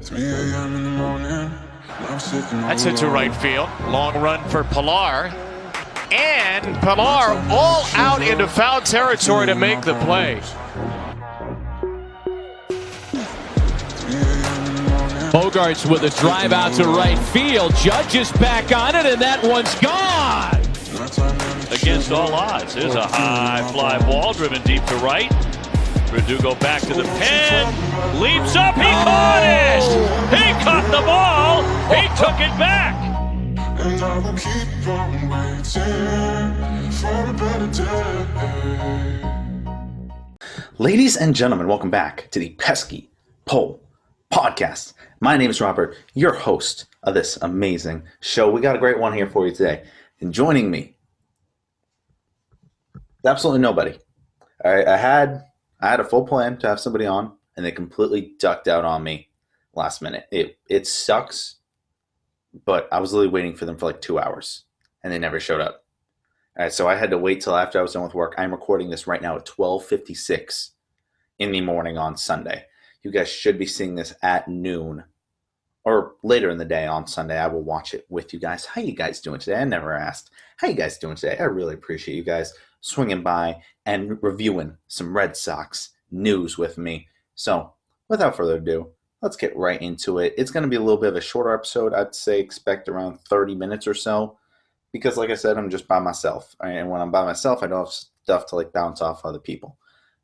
3 a.m. in the morning. I'm sitting That's into right field. Long run for Pilar. And Pilar all out into foul territory to make the play. Bogarts with a drive out to right field. Judge is back on it, and that one's gone. Against all odds. Here's a high fly ball driven deep to right. Verdugo back to the pen. Leaps up. He caught it. He caught the ball. He took it back. And I will keep on waiting for a better day. Ladies and gentlemen, welcome back to the Pesky podcast. My name is Robert, your host of this amazing show. We got a great one here for you today. And joining me, absolutely nobody. All right, I had a full plan to have somebody on, and they completely ducked out on me last minute. It sucks, but I was literally waiting for them for like 2 hours, and they never showed up. All right, so I had to wait till after I was done with work. I'm recording this right now at 12:56 in the morning on Sunday. You guys should be seeing this at noon or later in the day on Sunday. I will watch it with you guys. How you guys doing today? I never asked. How you guys doing today? I really appreciate you guys swinging by and reviewing some Red Sox news with me. So without further ado, let's get right into it. It's going to be a little bit of a shorter episode. I'd say expect around 30 minutes or so because, like I said, I'm just by myself. Right? And when I'm by myself, I don't have stuff to like bounce off other people.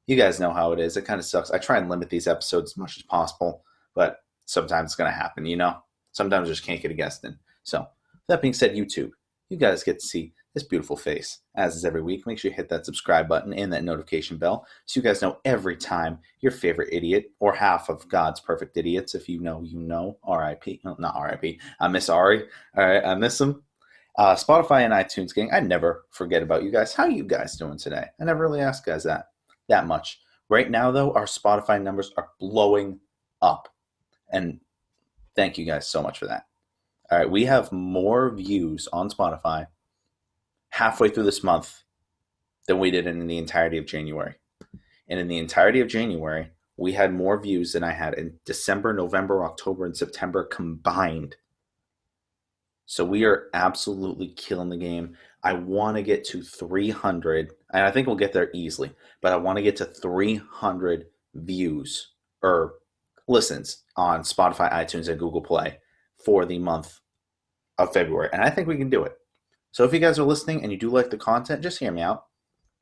You guys know how it is. It kind of sucks. I try and limit these episodes as much as possible, but sometimes it's going to happen, you know? Sometimes I just can't get a guest in. So that being said, YouTube, you guys get to see this beautiful face, as is every week. Make sure you hit that subscribe button and that notification bell so you guys know every time your favorite idiot or half of God's perfect idiots, if you know, you know, R.I.P. No, not R.I.P. I miss Ari. All right, I miss him. Spotify and iTunes gang, I never forget about you guys. How are you guys doing today? I never really ask guys that much. Right now, though, our Spotify numbers are blowing up. And thank you guys so much for that. All right, we have more views on Spotify halfway through this month than we did in the entirety of January. And in the entirety of January, we had more views than I had in December, November, October, and September combined. So we are absolutely killing the game. I want to get to 300, and I think we'll get there easily, but I want to get to 300 views or listens on Spotify, iTunes, and Google Play for the month of February, and I think we can do it. So if you guys are listening and you do like the content, just hear me out.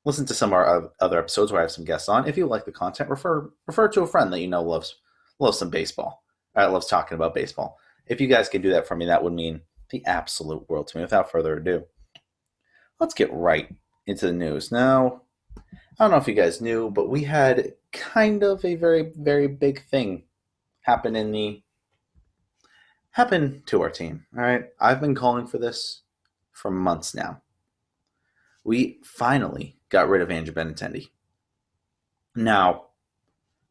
Listen to some of our other episodes where I have some guests on. If you like the content, refer to a friend that you know loves some baseball. Loves talking about baseball. If you guys can do that for me, that would mean the absolute world to me. Without further ado, let's get right into the news. Now, I don't know if you guys knew, but we had kind of a very, very big thing happen to our team. All right, I've been calling for this for months now. We finally got rid of Andrew Benintendi. Now,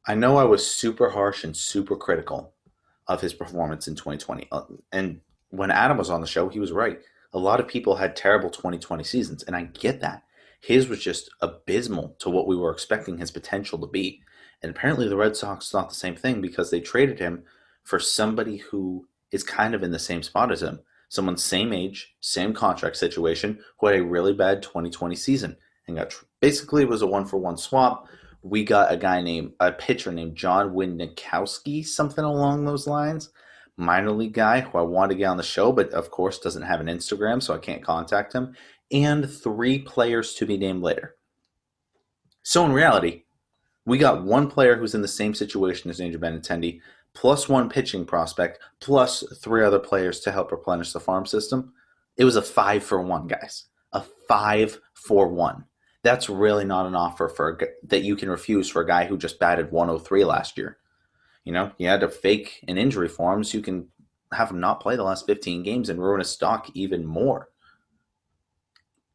I know I was super harsh and super critical of his performance in 2020. And when Adam was on the show, he was right. A lot of people had terrible 2020 seasons, and I get that. His was just abysmal to what we were expecting his potential to be. And apparently the Red Sox thought the same thing because they traded him for somebody who is kind of in the same spot as him. Someone same age, same contract situation, who had a really bad 2020 season. And basically it was a one-for-one swap. We got a pitcher named John Winnikowski, something along those lines. Minor league guy who I wanted to get on the show, but of course doesn't have an Instagram, so I can't contact him. And 3 players to be named later. So in reality, we got one player who's in the same situation as Andrew Benintendi, plus 1 pitching prospect, plus 3 other players to help replenish the farm system. It was a 5-for-1, guys. A 5-for-1. That's really not an offer that you can refuse for a guy who just batted 103 last year. You know, you had to fake an injury for him so you can have him not play the last 15 games and ruin his stock even more.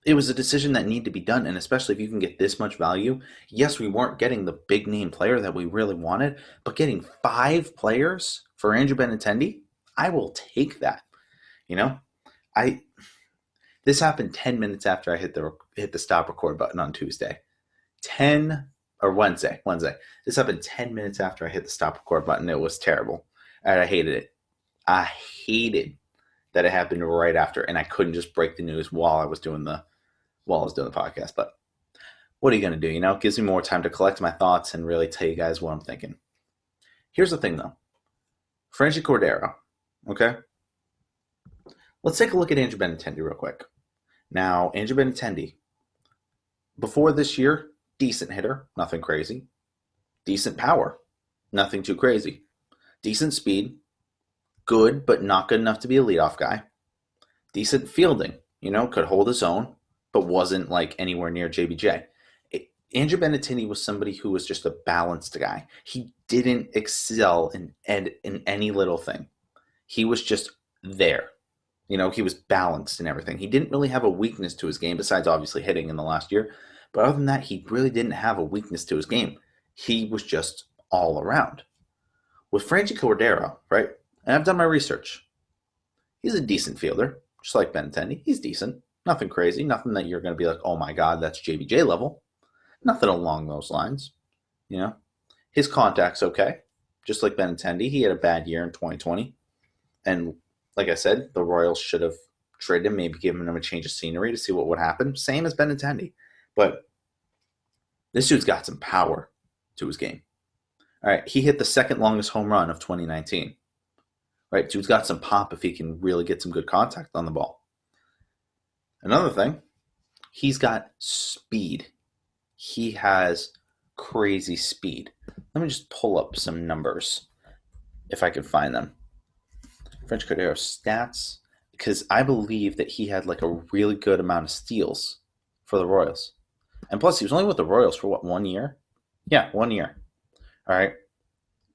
It was a decision that needed to be done, and especially if you can get this much value. Yes, we weren't getting the big name player that we really wanted, but getting 5 players for Andrew Benintendi, I will take that. You know, this happened 10 minutes after I hit the stop record button on Tuesday. Wednesday. This happened 10 minutes after I hit the stop record button. It was terrible. And I hated it. I hated that it happened right after, and I couldn't just break the news while I was doing the podcast. But what are you going to do? You know, it gives me more time to collect my thoughts and really tell you guys what I'm thinking. Here's the thing, though. Franchy Cordero, okay? Let's take a look at Andrew Benintendi real quick. Now, Andrew Benintendi, before this year, decent hitter, nothing crazy. Decent power, nothing too crazy. Decent speed, good, but not good enough to be a leadoff guy. Decent fielding, you know, could hold his own, but wasn't like anywhere near JBJ. Andrew Benintendi was somebody who was just a balanced guy. He didn't excel in any little thing. He was just there. You know, he was balanced in everything. He didn't really have a weakness to his game, besides obviously hitting in the last year. But other than that, he really didn't have a weakness to his game. He was just all around. With Franchy Cordero, right, and I've done my research, he's a decent fielder, just like Benintendi. He's decent. Nothing crazy. Nothing that you're going to be like, oh my God, that's JBJ level. Nothing along those lines. You know, his contact's okay. Just like Benintendi, he had a bad year in 2020. And like I said, the Royals should have traded him, maybe given him a change of scenery to see what would happen. Same as Benintendi. But this dude's got some power to his game. All right, he hit the second longest home run of 2019. Right, dude's got some pop if he can really get some good contact on the ball. Another thing, he's got speed. He has crazy speed. Let me just pull up some numbers if I can find them. Franchy Cordero stats, because I believe that he had like a really good amount of steals for the Royals. And plus, he was only with the Royals for what, 1 year? Yeah, 1 year. All right.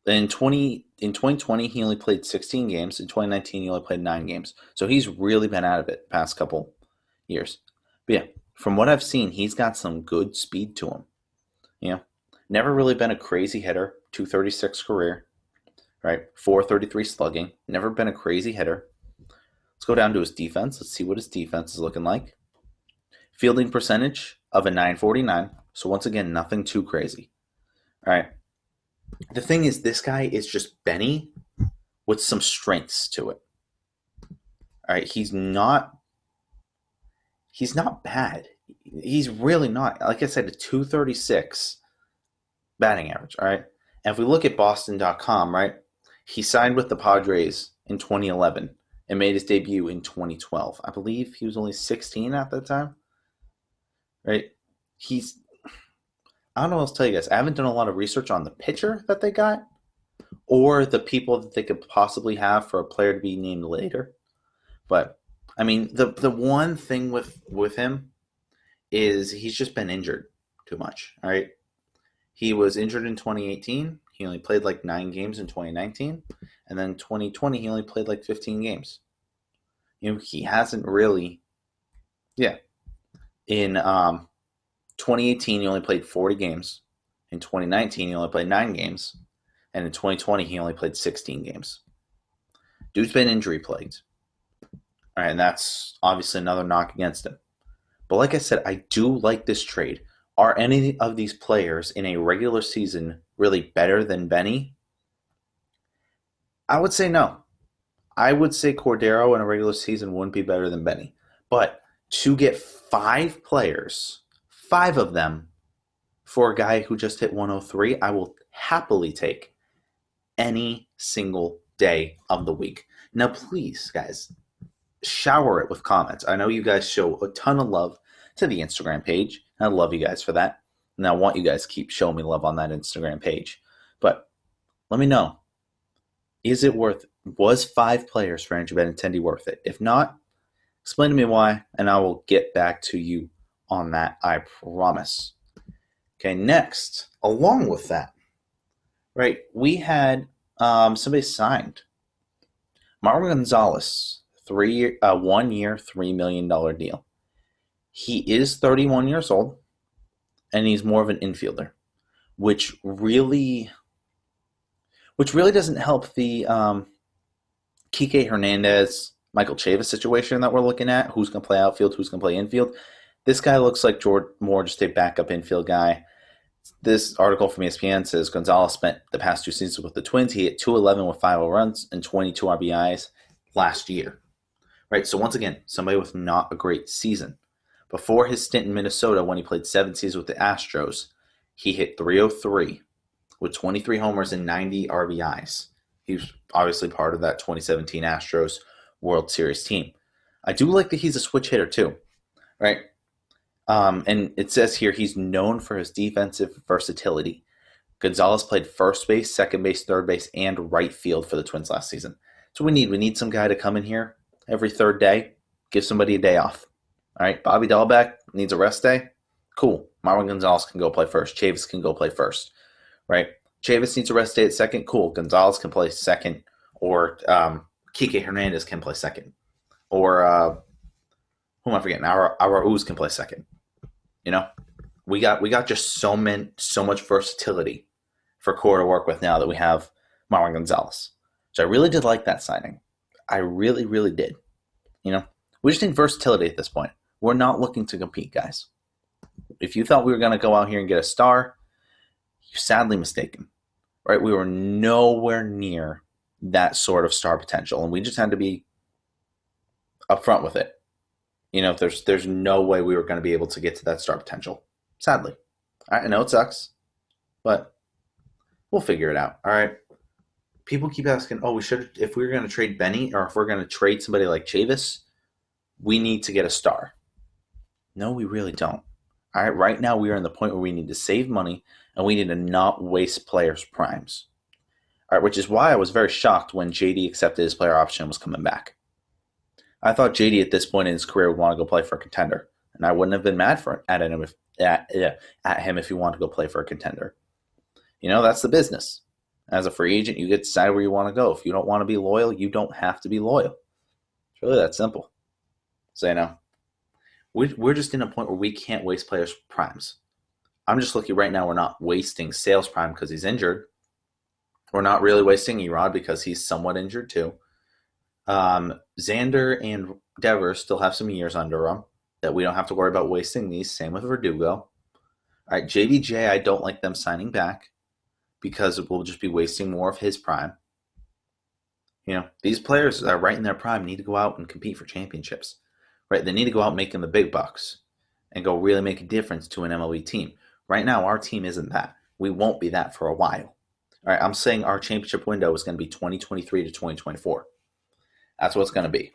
In 2020, he only played 16 games. In 2019, he only played 9 games. So he's really been out of it the past couple years. But yeah, from what I've seen, he's got some good speed to him. You know, never really been a crazy hitter. 236 career, right? 433 slugging. Never been a crazy hitter. Let's go down to his defense. Let's see what his defense is looking like. Fielding percentage of a 949. So once again, nothing too crazy. All right. The thing is, this guy is just Benny with some strengths to it. All right. He's not bad. He's really not. Like I said, a 236 batting average. All right. And if we look at Boston.com, right, he signed with the Padres in 2011 and made his debut in 2012. I believe he was only 16 at that time. Right? I don't know what else to tell you guys. I haven't done a lot of research on the pitcher that they got or the people that they could possibly have for a player to be named later. But, I mean, the one thing with him is he's just been injured too much, all right? He was injured in 2018. He only played like 9 games in 2019. And then 2020, he only played like 15 games. You know, he hasn't really, In 2018, he only played 40 games. In 2019, he only played 9 games. And in 2020, he only played 16 games. Dude's been injury plagued. All right, and that's obviously another knock against him. But like I said, I do like this trade. Are any of these players in a regular season really better than Benny? I would say no. I would say Cordero in a regular season wouldn't be better than Benny. But to get 5 players, 5 of them, for a guy who just hit 103, I will happily take any single day of the week. Now, please, guys, shower it with comments. I know you guys show a ton of love to the Instagram page. I love you guys for that. And I want you guys to keep showing me love on that Instagram page. But let me know. Was 5 players for Andrew Benintendi worth it? If not, explain to me why, and I will get back to you on that, I promise. Okay, next, along with that, right, we had somebody signed. Marwin Gonzalez, 1 year, $3 million deal. He is 31 years old, and he's more of an infielder, which really doesn't help the Kike Hernandez, Michael Chavis situation that we're looking at. Who's going to play outfield? Who's going to play infield? This guy looks like more just a backup infield guy. This article from ESPN says Gonzalez spent the past 2 seasons with the Twins. He hit 211 with 5 runs and 22 RBIs last year. Right, so once again, somebody with not a great season. Before his stint in Minnesota, when he played 7 seasons with the Astros, he hit 303 with 23 homers and 90 RBIs. He was obviously part of that 2017 Astros World Series team. I do like that he's a switch hitter too, right? And it says here he's known for his defensive versatility. Gonzalez played first base, second base, third base, and right field for the Twins last season. So we need some guy to come in here every third day, give somebody a day off. All right, Bobby Dahlbeck needs a rest day. Cool. Marwin Gonzalez can go play first. Chavis can go play first. Right? Chavis needs a rest day at second. Cool. Gonzalez can play second, or Kike Hernandez can play second, or who am I forgetting? Arauz can play second. You know, we got just so much versatility for core to work with now that we have Marwin Gonzalez. So I really did like that signing. I really, really did. You know, we just need versatility at this point. We're not looking to compete, guys. If you thought we were going to go out here and get a star, you're sadly mistaken. Right? We were nowhere near that sort of star potential, and we just had to be upfront with it. You know, there's no way we were going to be able to get to that star potential. Sadly. I know it sucks, but we'll figure it out. All right. People keep asking, if we were going to trade Benny, or if we're going to trade somebody like Chavis, we need to get a star. No, we really don't. All right. Right now, we are in the point where we need to save money, and we need to not waste players' primes. All right, which is why I was very shocked when JD accepted his player option and was coming back. I thought JD at this point in his career would want to go play for a contender, and I wouldn't have been mad at him if he wanted to go play for a contender. You know, that's the business. As a free agent, you get to decide where you want to go. If you don't want to be loyal, you don't have to be loyal. It's really that simple. So, you know, we're just in a point where we can't waste players' primes. I'm just looking right now, we're not wasting Sale's prime because he's injured. We're not really wasting Erod because he's somewhat injured too. Xander and Devers still have some years under them that we don't have to worry about wasting these. Same with Verdugo. All right, JBJ, I don't like them signing back because we'll just be wasting more of his prime. You know, these players that are right in their prime need to go out and compete for championships. Right? They need to go out making the big bucks and go really make a difference to an MLB team. Right now, our team isn't that. We won't be that for a while. All right, I'm saying our championship window is going to be 2023 to 2024. That's what it's going to be.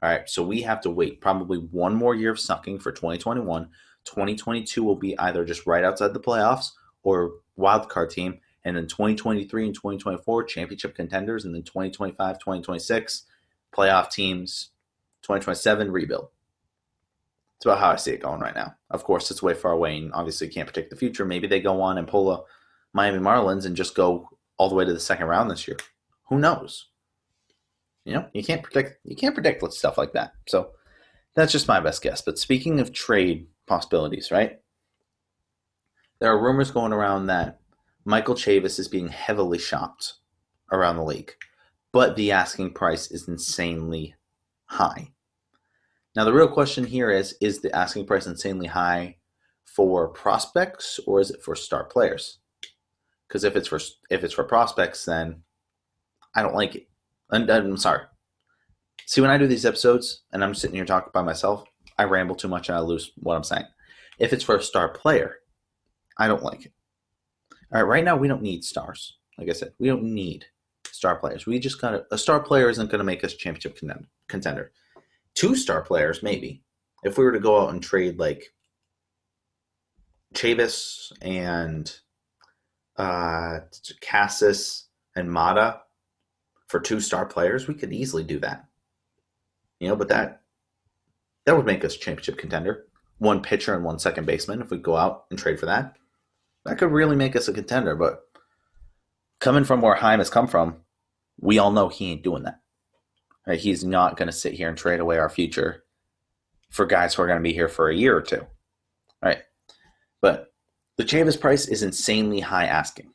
All right, so we have to wait probably one more year of sucking for 2021. 2022 will be either just right outside the playoffs or wild card team, and then 2023 and 2024 championship contenders, and then 2025, 2026 playoff teams, 2027 rebuild. That's about how I see it going right now. Of course, it's way far away, and obviously you can't predict the future. Maybe they go on and pull a Miami Marlins and just go all the way to the second round this year. Who knows? You know, you can't predict with stuff like that. So that's just my best guess. But speaking of trade possibilities, right? There are rumors going around that Michael Chavis is being heavily shopped around the league, but the asking price is insanely high. Now, the real question here is the asking price insanely high for prospects, or is it for star players? Because if it's for prospects, then I don't like it. I'm sorry. See, when I do these episodes and I'm sitting here talking by myself, I ramble too much and I lose what I'm saying. If it's for a star player, I don't like it. All right, right now we don't need stars. Like I said, we don't need star players. We just got a star player isn't going to make us championship contender. 2 star players, maybe. If we were to go out and trade like Chavis and Cassis and Mata for 2 star players, we could easily do that. You know, but that would make us championship contender. 1 pitcher and 1 second baseman. If we go out and trade for that, that could really make us a contender. But coming from where Heim has come from, we all know he ain't doing that. Right? He's not going to sit here and trade away our future for guys who are going to be here for a year or 2. Right? But the Chavis price is insanely high asking.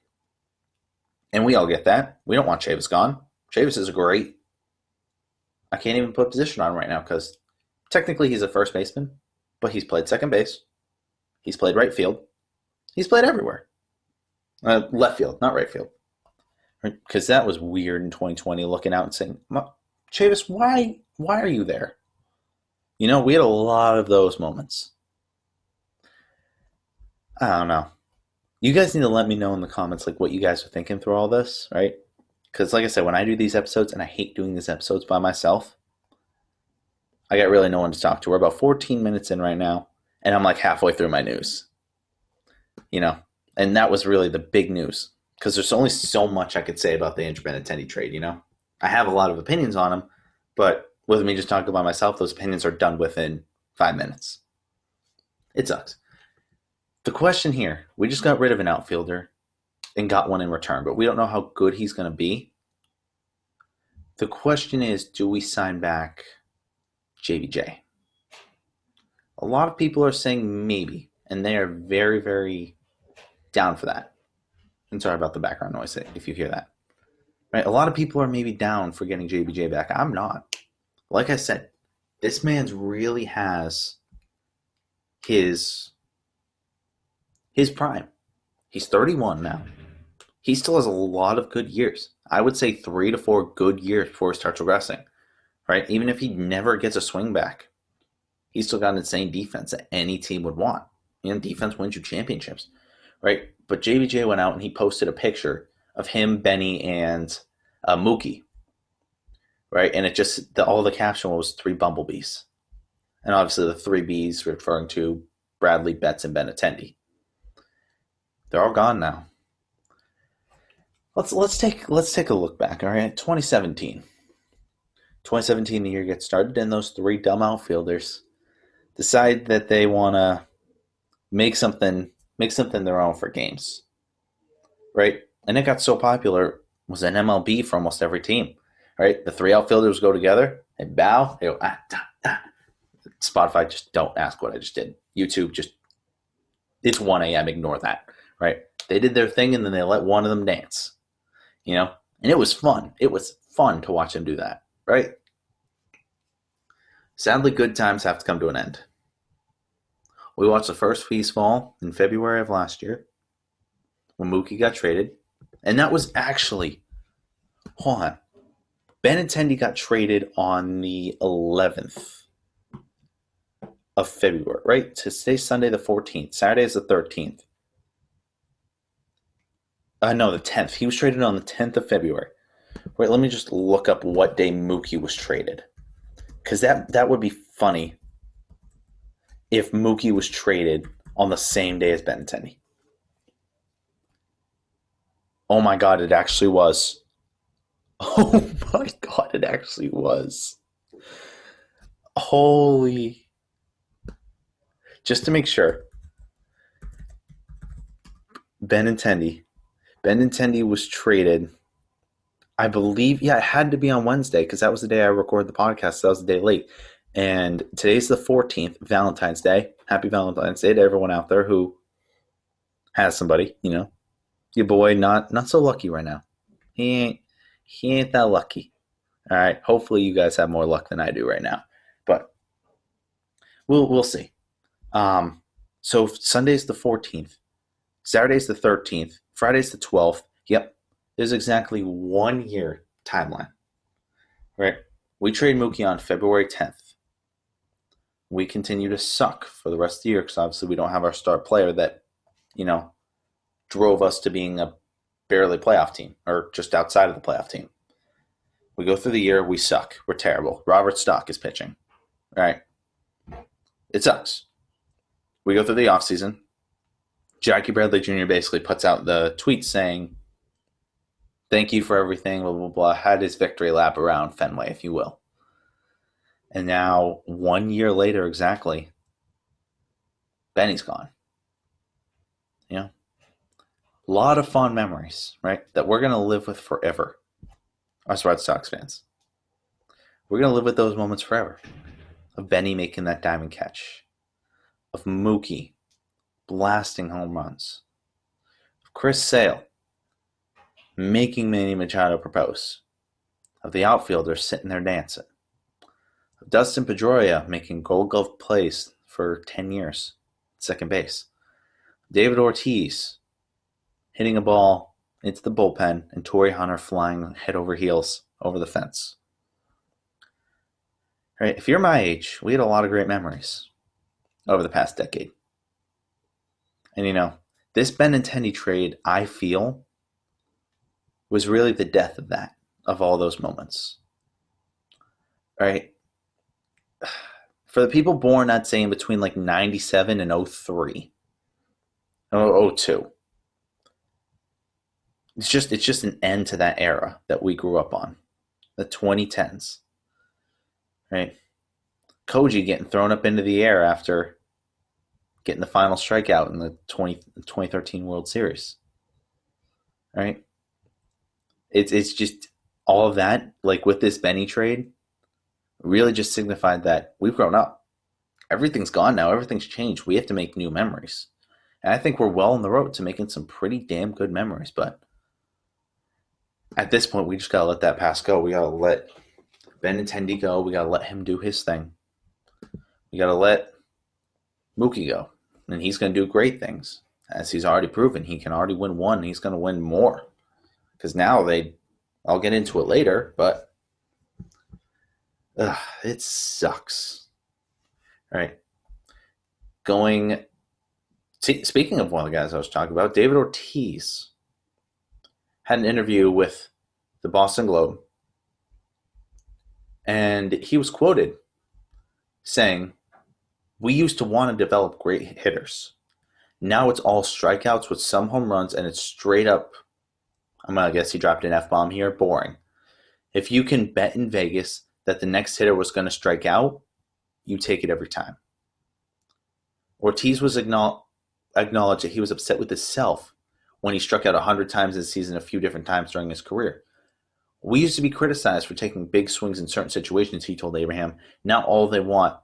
And we all get that. We don't want Chavis gone. Chavis is great. I can't even put position on him right now because technically he's a first baseman, but he's played second base. He's played right field. He's played everywhere. Left field, not right field. Because that was weird in 2020, looking out and saying, Chavis, why are you there? We had a lot of those moments. I don't know. You guys need to let me know in the comments what you guys are thinking through all this, right? Because like I said, when I do these episodes, and I hate doing these episodes by myself, I got really no one to talk to. We're about 14 minutes in right now, and I'm halfway through my news. And that was really the big news. Because there's only so much I could say about the Andrew Benintendi trade, I have a lot of opinions on him, but with me just talking about myself, those opinions are done within 5 minutes. It sucks. The question here, we just got rid of an outfielder and got one in return, but we don't know how good he's going to be. The question is, do we sign back JBJ? A lot of people are saying maybe, and they are very, very down for that. And sorry about the background noise if you hear that. Right? A lot of people are maybe down for getting JBJ back. I'm not. Like I said, this man's really has his prime. He's 31 now. He still has a lot of good years. I would say 3 to 4 good years before he starts regressing. Right? Even if he never gets a swing back, he's still got an insane defense that any team would want. Defense wins you championships. Right? But JBJ went out and he posted a picture of him, Benny, and Mookie. Right? And all the caption was 3 bumblebees. And obviously the 3 Bs referring to Bradley, Betts, and Benintendi. They're all gone now. Let's take a look back. All right, 2017. 2017, the year gets started, and those 3 dumb outfielders decide that they want to make something their own for games, right? And it got so popular, it was an MLB for almost every team, right? The 3 outfielders go together, they bow, they go Spotify, just don't ask what I just did. YouTube, it's 1 a.m., ignore that, right? They did their thing, and then they let one of them dance, and it was fun. It was fun to watch them do that, right? Sadly, good times have to come to an end. We watched the first piece fall in February of last year when Mookie got traded. And that was actually, hold on, Benintendi got traded on the 11th of February, right? Today's Sunday the 14th. Saturday is the 13th. No, the 10th. He was traded on the 10th of February. Wait, let me just look up what day Mookie was traded. Because that would be funny if Mookie was traded on the same day as Benintendi. Oh my God, it actually was. Oh my God, it actually was. Holy. Just to make sure. Benintendi was traded, I believe, it had to be on Wednesday because that was the day I recorded the podcast. So that was the day late. And today's the 14th, Valentine's Day. Happy Valentine's Day to everyone out there who has somebody, Your boy not so lucky right now. He ain't that lucky. All right. Hopefully you guys have more luck than I do right now. But we'll see. So Sunday's the 14th. Saturday's the 13th. Friday's the 12th. Yep. There's exactly 1 year timeline. Right? We trade Mookie on February 10th. We continue to suck for the rest of the year because obviously we don't have our star player that, drove us to being a barely playoff team or just outside of the playoff team. We go through the year, we suck. We're terrible. Robert Stock is pitching. Right? It sucks. We go through the offseason. Jackie Bradley Jr. basically puts out the tweet saying, thank you for everything, blah, blah, blah. Had his victory lap around Fenway, if you will. And now, 1 year later exactly, Benny's gone. A lot of fond memories, right, that we're going to live with forever. Us Red Sox fans. We're going to live with those moments forever. Of Benny making that diamond catch. Of Mookie blasting home runs. Of Chris Sale making Manny Machado propose. Of the outfielders sitting there dancing. Of Dustin Pedroia making Gold Glove plays for 10 years. Second base. David Ortiz hitting a ball into the bullpen and Torrey Hunter flying head over heels over the fence. Right? If you're my age, we had a lot of great memories over the past decade. And this Benintendi trade, I feel, was really the death of that, of all those moments. Right? For the people born, I'd say in between like 97 and 03. Or 02. It's just an end to that era that we grew up on. The 2010s. Right? Koji getting thrown up into the air after getting the final strikeout in the 2013 World Series. Right? It's just all of that, like with this Benny trade, really just signified that we've grown up. Everything's gone now. Everything's changed. We have to make new memories. And I think we're well on the road to making some pretty damn good memories. But at this point, we just got to let that pass go. We got to let Benintendi go. We got to let him do his thing. We got to let Mookie go. And he's going to do great things. As he's already proven, he can already win one. And he's going to win more. Because now I'll get into it later, but it sucks. All right. Speaking of one of the guys I was talking about, David Ortiz had an interview with the Boston Globe, and he was quoted saying, "We used to want to develop great hitters. Now it's all strikeouts with some home runs, and it's straight up," I guess he dropped an F-bomb here, boring. If you can bet in Vegas that the next hitter was going to strike out, you take it every time. Ortiz was acknowledged that he was upset with himself when he struck out 100 times this season a few different times during his career. "We used to be criticized for taking big swings in certain situations," he told Abraham. "Now all they want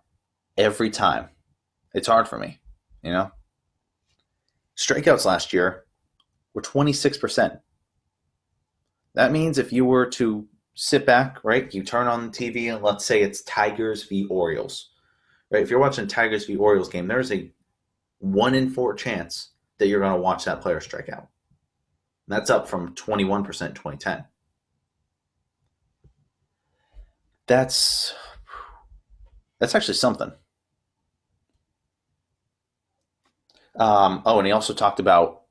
every time. It's hard for me, Strikeouts last year were 26%. That means if you were to sit back, right, you turn on the TV and let's say it's Tigers v. Orioles. Right? If you're watching a Tigers v. Orioles game, there's a 1 in 4 chance that you're going to watch that player strike out. And that's up from 21% in 2010. That's actually something. And he also talked about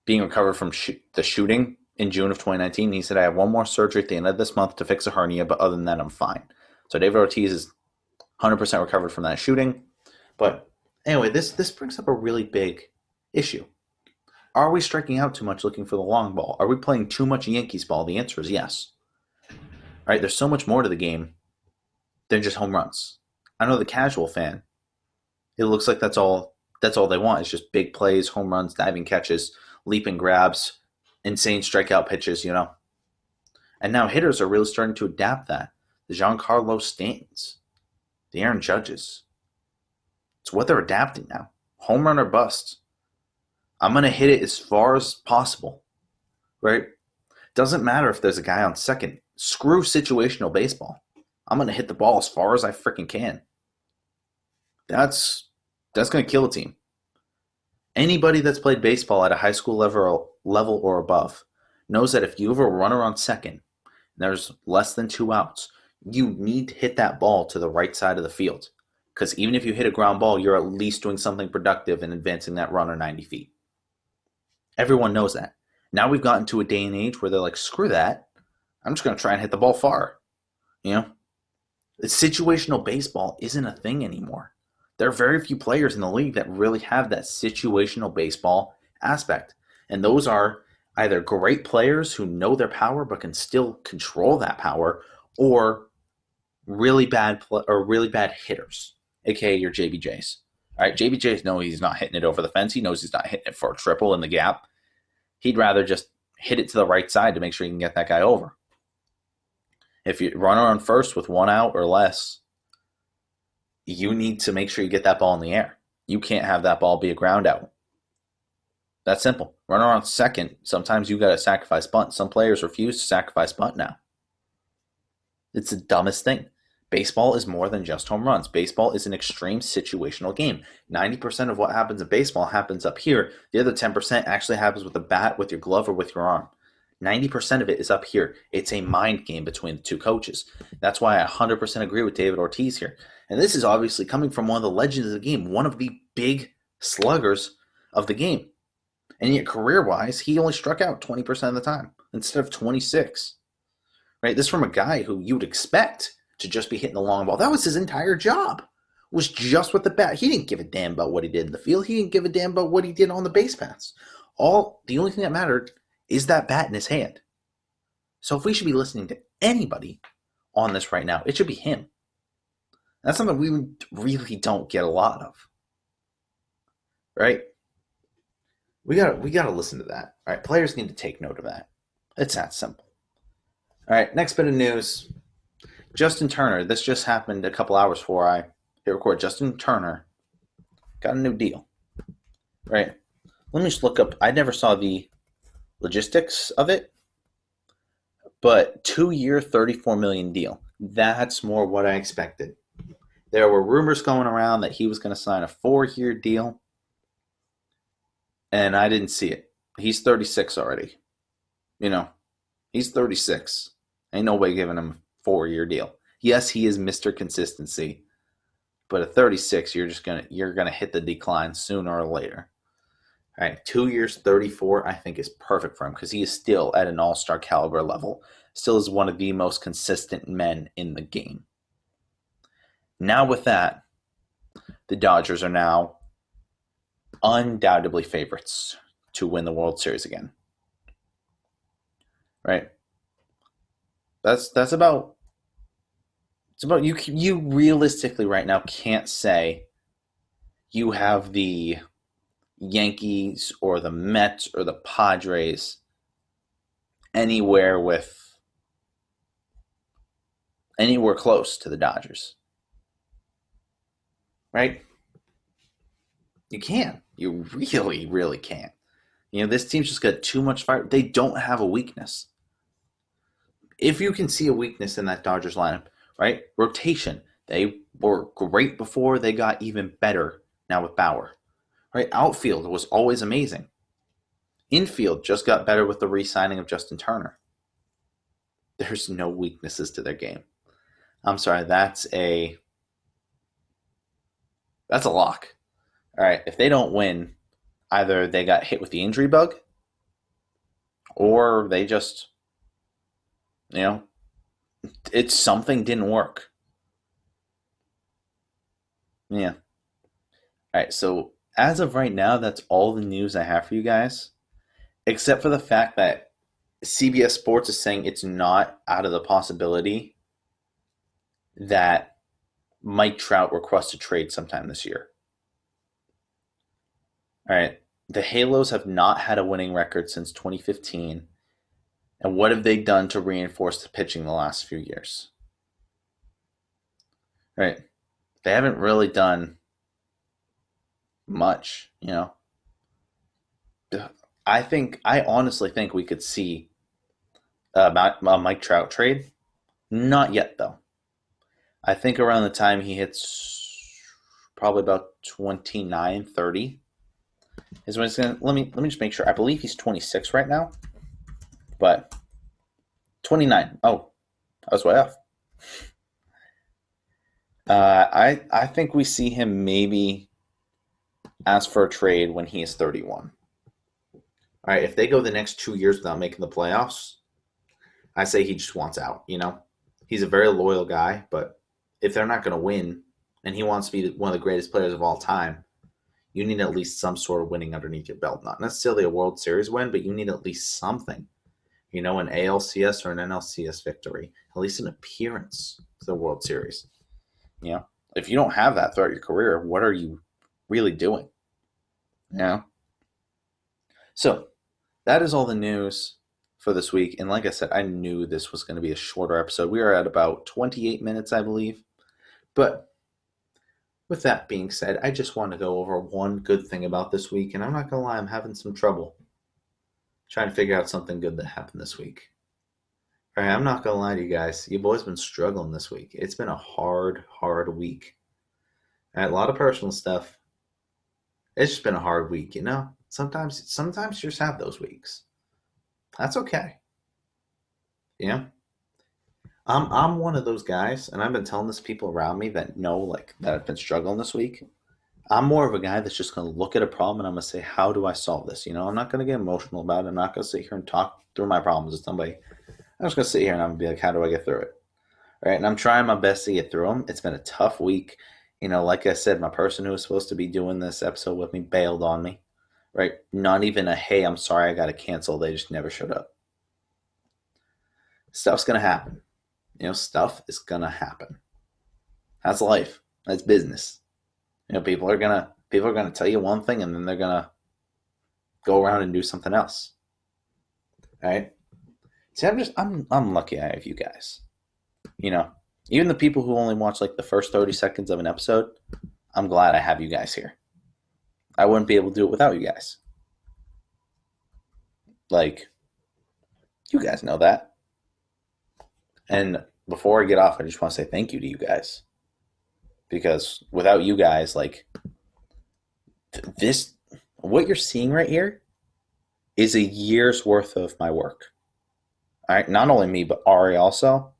being recovered from the shooting in June of 2019. He said, "I have one more surgery at the end of this month to fix a hernia, but other than that, I'm fine." So David Ortiz is 100% recovered from that shooting. But anyway, this brings up a really big issue. Are we striking out too much looking for the long ball? Are we playing too much Yankees ball? The answer is yes. All right, there's so much more to the game than just home runs. I know the casual fan, it looks like that's all they want. It's just big plays, home runs, diving catches, leaping grabs, insane strikeout pitches, And now hitters are really starting to adapt that. The Giancarlo Stantons, the Aaron Judges. It's what they're adapting now. Home run or bust. I'm going to hit it as far as possible, right? Doesn't matter if there's a guy on second. Screw situational baseball. I'm going to hit the ball as far as I freaking can. That's going to kill a team. Anybody that's played baseball at a high school level or above knows that if you have a runner on second and there's less than 2 outs, you need to hit that ball to the right side of the field. Because even if you hit a ground ball, you're at least doing something productive in advancing that runner 90 feet. Everyone knows that. Now we've gotten to a day and age where they're like, screw that. I'm just going to try and hit the ball far. Situational baseball isn't a thing anymore. There are very few players in the league that really have that situational baseball aspect. And those are either great players who know their power but can still control that power, or really bad hitters, aka your JBJs. All right, JBJs know he's not hitting it over the fence. He knows he's not hitting it for a triple in the gap. He'd rather just hit it to the right side to make sure he can get that guy over. If you run on first with 1 out or less, you need to make sure you get that ball in the air. You can't have that ball be a ground out. That's simple. Runner on second, sometimes you got to sacrifice bunt. Some players refuse to sacrifice bunt now. It's the dumbest thing. Baseball is more than just home runs. Baseball is an extreme situational game. 90% of what happens in baseball happens up here. The other 10% actually happens with the bat, with your glove, or with your arm. 90% of it is up here. It's a mind game between the two coaches. That's why I 100% agree with David Ortiz here. And this is obviously coming from one of the legends of the game, one of the big sluggers of the game. And yet career-wise, he only struck out 20% of the time instead of 26. Right? This is from a guy who you would expect to just be hitting the long ball. That was his entire job, was just with the bat. He didn't give a damn about what he did in the field. He didn't give a damn about what he did on the base paths. The only thing that mattered is that bat in his hand. So if we should be listening to anybody on this right now, it should be him. That's something we really don't get a lot of. Right? We gotta listen to that. All right, players need to take note of that. It's that simple. All right, next bit of news. Justin Turner. This just happened a couple hours before I hit record. Justin Turner got a new deal. Right? Let me just look up. I never saw the logistics of it, but 2-year, $34 million deal. That's more what I expected. There were rumors going around that he was going to sign a 4-year deal, and I didn't see it. He's 36 already. He's 36. Ain't no way giving him a 4-year deal. Yes, he is Mr. Consistency, but at 36, you're gonna hit the decline sooner or later. All right, 2 years, 34, I think is perfect for him because he is still at an all-star caliber level. Still is one of the most consistent men in the game. Now with that, the Dodgers are now undoubtedly favorites to win the World Series again. Right? That's about you realistically right now can't say you have the Yankees or the Mets or the Padres anywhere close to the Dodgers. Right? You can't. You really, really can't. This team's just got too much fire. They don't have a weakness. If you can see a weakness in that Dodgers lineup, right? Rotation. They were great before. They got even better now with Bauer. Right? Outfield was always amazing. Infield just got better with the re-signing of Justin Turner. There's no weaknesses to their game. I'm sorry, that's a lock. All right, if they don't win, either they got hit with the injury bug or they just, it's something didn't work. Yeah. All right, so as of right now, that's all the news I have for you guys, except for the fact that CBS Sports is saying it's not out of the possibility that Mike Trout requests a trade sometime this year. All right, the Halos have not had a winning record since 2015. And what have they done to reinforce the pitching the last few years? All right, they haven't really done much, I honestly think we could see a Mike Trout trade. Not yet, though. I think around the time he hits probably about 29, 30 is when it's going to... Let me just make sure. I believe he's 26 right now. But 29. Oh, I was way off. I think we see him maybe ask for a trade when he is 31. All right, if they go the next 2 years without making the playoffs, I say he just wants out, He's a very loyal guy, but if they're not going to win and he wants to be one of the greatest players of all time, you need at least some sort of winning underneath your belt. Not necessarily a World Series win, but you need at least something. An ALCS or an NLCS victory. At least an appearance to the World Series. If you don't have that throughout your career, what are you really doing? So, that is all the news for this week. And like I said, I knew this was going to be a shorter episode. We are at about 28 minutes, I believe. But with that being said, I just want to go over one good thing about this week. And I'm not going to lie, I'm having some trouble trying to figure out something good that happened this week. All right, I'm not gonna lie to you guys. Your boy's been struggling this week. It's been a hard week. All right, a lot of personal stuff. It's just been a hard week, you know? Sometimes you just have those weeks. That's okay. You know? I'm one of those guys, and I've been telling this to people around me that know like that I've been struggling this week. I'm more of a guy that's just gonna look at a problem and I'm gonna say, how do I solve this? You know, I'm not gonna get emotional about it. I'm not gonna sit here and talk through my problems with somebody. I'm just gonna sit here and I'm gonna be like, how do I get through it? All right, and I'm trying my best to get through them. It's been a tough week. You know, like I said, my person who was supposed to be doing this episode with me bailed on me. Right? Not even a hey, I'm sorry, I got to cancel. They just never showed up. Stuff's gonna happen. You know, stuff is gonna happen. That's life. That's business. You know, people are gonna tell you one thing and then they're gonna go around and do something else. All right. See, I'm lucky I have you guys. You know, even the people who only watch like the first 30 seconds of an episode, I'm glad I have you guys here. I wouldn't be able to do it without you guys. Like, you guys know that. And before I get off, I just want to say thank you to you guys. Because without you guys, like, what you're seeing right here is a year's worth of my work. All right, not only me, but Ari also.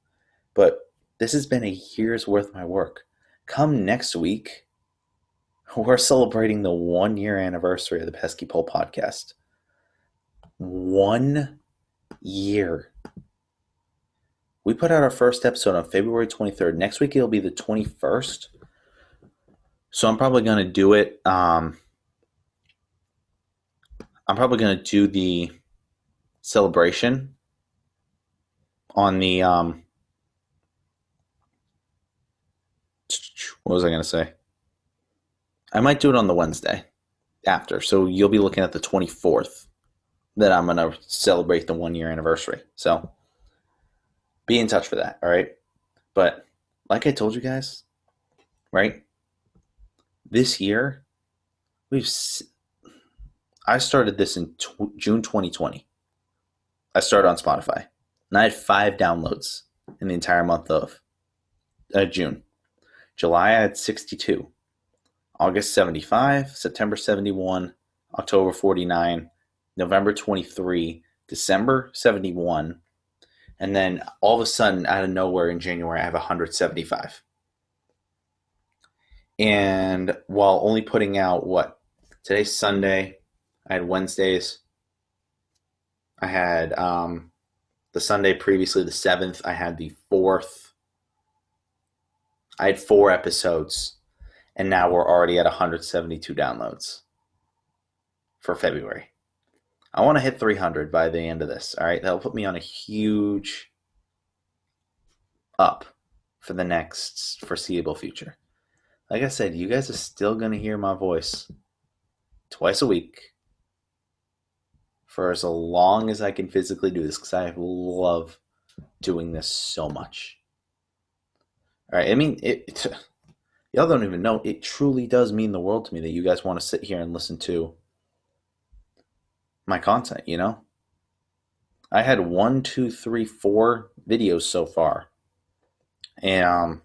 But this has been a year's worth of my work. Come next week, we're celebrating the 1-year anniversary of the Pesky podcast. 1 year. We put out our first episode on February 23rd. Next week it'll be the 21st. So I'm probably going to do it. I'm probably going to do the celebration on the what was I going to say? I might do it on the Wednesday after. So you'll be looking at the 24th that I'm going to celebrate the 1-year anniversary. So be in touch for that, all right? But like I told you guys, right? This year, I started this in June 2020. I started on Spotify. And I had 5 downloads in the entire month of June. July, I had 62. August, 75. September, 71. October, 49. November, 23. December, 71. And then all of a sudden, out of nowhere in January, I have 175. And while only putting out today's Sunday, I had Wednesdays. I had the Sunday previously, the 7th. I had the 4th. I had 4 episodes. And now we're already at 172 downloads for February. I want to hit 300 by the end of this. All right, that'll put me on a huge up for the next foreseeable future. Like I said, you guys are still going to hear my voice twice a week for as long as I can physically do this because I love doing this so much. All right, I mean, y'all don't even know. It truly does mean the world to me that you guys want to sit here and listen to my content, you know? I had 1, 2, 3, 4 videos so far. And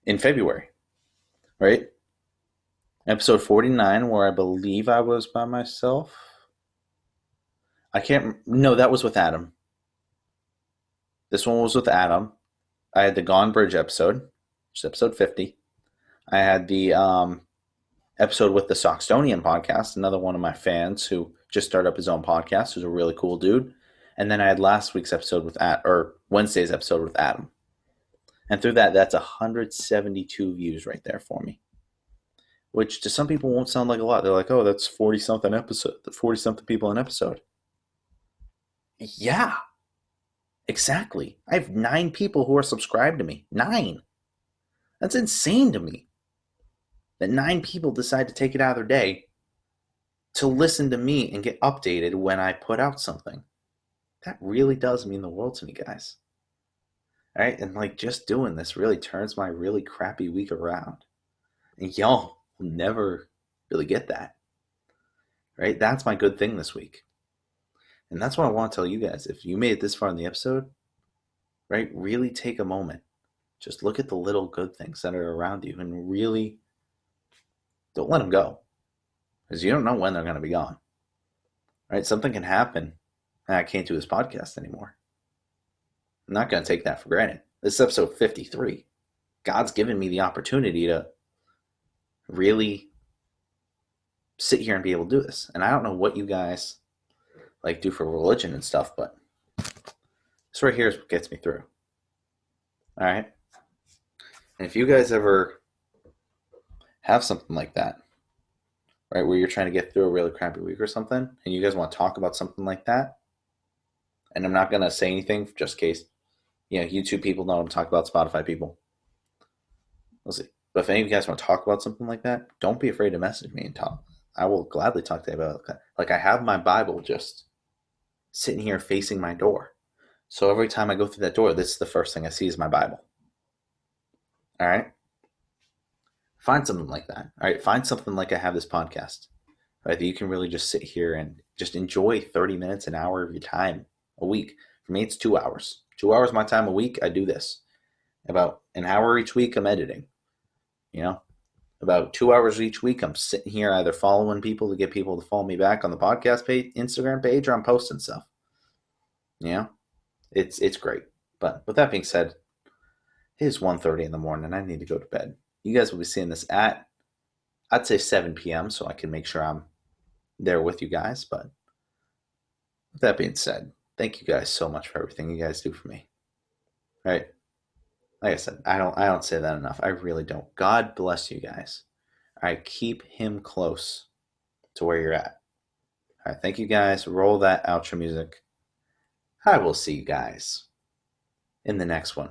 in February, right? Episode 49, where I believe I was by myself. No, that was with Adam. This one was with Adam. I had the Gone Bridge episode, which is episode 50. I had the episode with the Soxtonian podcast, another one of my fans who just started up his own podcast, who's a really cool dude. And then I had last week's episode Wednesday's episode with Adam. And through that's 172 views right there for me. Which to some people won't sound like a lot. They're like, oh, that's 40-something episode, 40-something people an episode. Yeah, exactly. I have 9 people who are subscribed to me. 9. That's insane to me. That 9 people decide to take it out of their day to listen to me and get updated when I put out something. That really does mean the world to me, guys. All right, and like just doing this really turns my really crappy week around. And y'all will never really get that. Right? That's my good thing this week. And that's what I want to tell you guys. If you made it this far in the episode, right? Really take a moment. Just look at the little good things that are around you and really don't let them go, because you don't know when they're going to be gone, right? Something can happen and I can't do this podcast anymore. I'm not going to take that for granted. This is episode 53. God's given me the opportunity to really sit here and be able to do this. And I don't know what you guys like do for religion and stuff, but this right here is what gets me through. All right? And if you guys ever have something like that, right, where you're trying to get through a really crappy week or something, and you guys want to talk about something like that, and I'm not going to say anything just in case, YouTube people know I'm talking about, Spotify people. We'll see. But if any of you guys want to talk about something like that, don't be afraid to message me and talk. I will gladly talk to you about it. Like, I have my Bible just sitting here facing my door. So every time I go through that door, this is the first thing I see is my Bible. All right? Find something like that. All right? Find something like I have this podcast. Right? That you can really just sit here and just enjoy 30 minutes, an hour of your time a week. For me, it's 2 hours. 2 hours of my time a week, I do this. About an hour each week, I'm editing. About 2 hours each week, I'm sitting here either following people to get people to follow me back on the podcast page, Instagram page, or I'm posting stuff. It's great. But with that being said, it is 1:30 in the morning. I need to go to bed. You guys will be seeing this at, I'd say 7 p.m. so I can make sure I'm there with you guys. But with that being said, thank you guys so much for everything you guys do for me. All right? Like I said, I don't say that enough. I really don't. God bless you guys. All right, keep him close to where you're at. All right, thank you guys. Roll that outro music. I will see you guys in the next one.